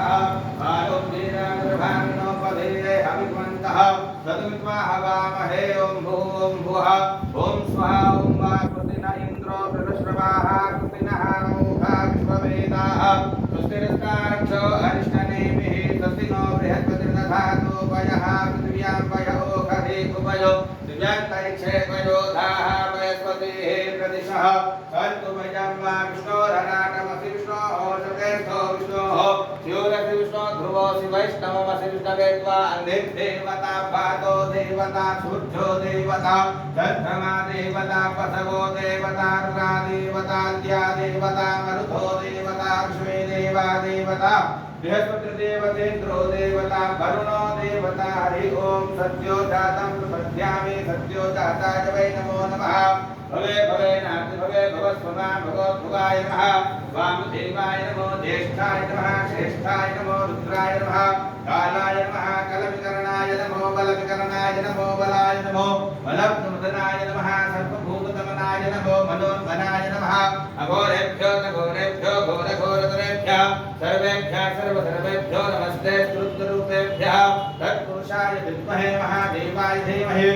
आलोक्येनाग्रभान्नोपधेये हविमन्तः तदुत्वा हवामहे ॐ भूं भुवः ॐ स्वाहा ॐ वास्पतिन इन्द्रो बृहस्पतिः कृतिनः नोखा विश्ववेदाः स्वस्तिरस्तारक्षो अरिष्टनेमिः स्वस्ति नो बृहस्पतिर्दधातु वयः पृथिव्यां वयो खधे कुवयो दिव्यान्तरिक्षे वयोधाः बृहस्पतिः प्रदिशः सन्तु वयं वा विष्णोरनाटमसि विष्णोः शतेर्थो विष्णोः स्योरसि विष्णो ध्रुवोऽसि वैष्णवमसि विष्णवेत्वा अन्धिर्देवता भातो देवता सूर्यो देवता चन्द्रमा देवता पशवो देवता रुद्रा देवता द्या देवता मरुतो देवता विश्वे देवा देवता बृहस्पतिर्देवतेन्द्रो देवता वरुणो देवता हरि ओम सत्यो जातं प्रपद्यामि सत्यो जाताय वै नमो नमः भवे भवे नाति भवे भवस्वमा भगवद्भुवाय नमः वामदेवाय नमो ज्येष्ठाय नमः श्रेष्ठाय नमो रुद्राय नमः कालाय नमः कलविकरणाय नमो बलविकरणाय नमो बलाय नमो बलप्रमदनाय नमः सर्वभूतदमनाय नमो मनोन्मनाय नमः अघोरेभ्यो घोरेभ्यो घोरघोरतरेभ्यः सर्वेभ्यः सर्वसर्वेभ्यो नमस्ते श्रुतरूपेभ्यः तत्पुरुषाय विद्महे महादेवाय धीमहि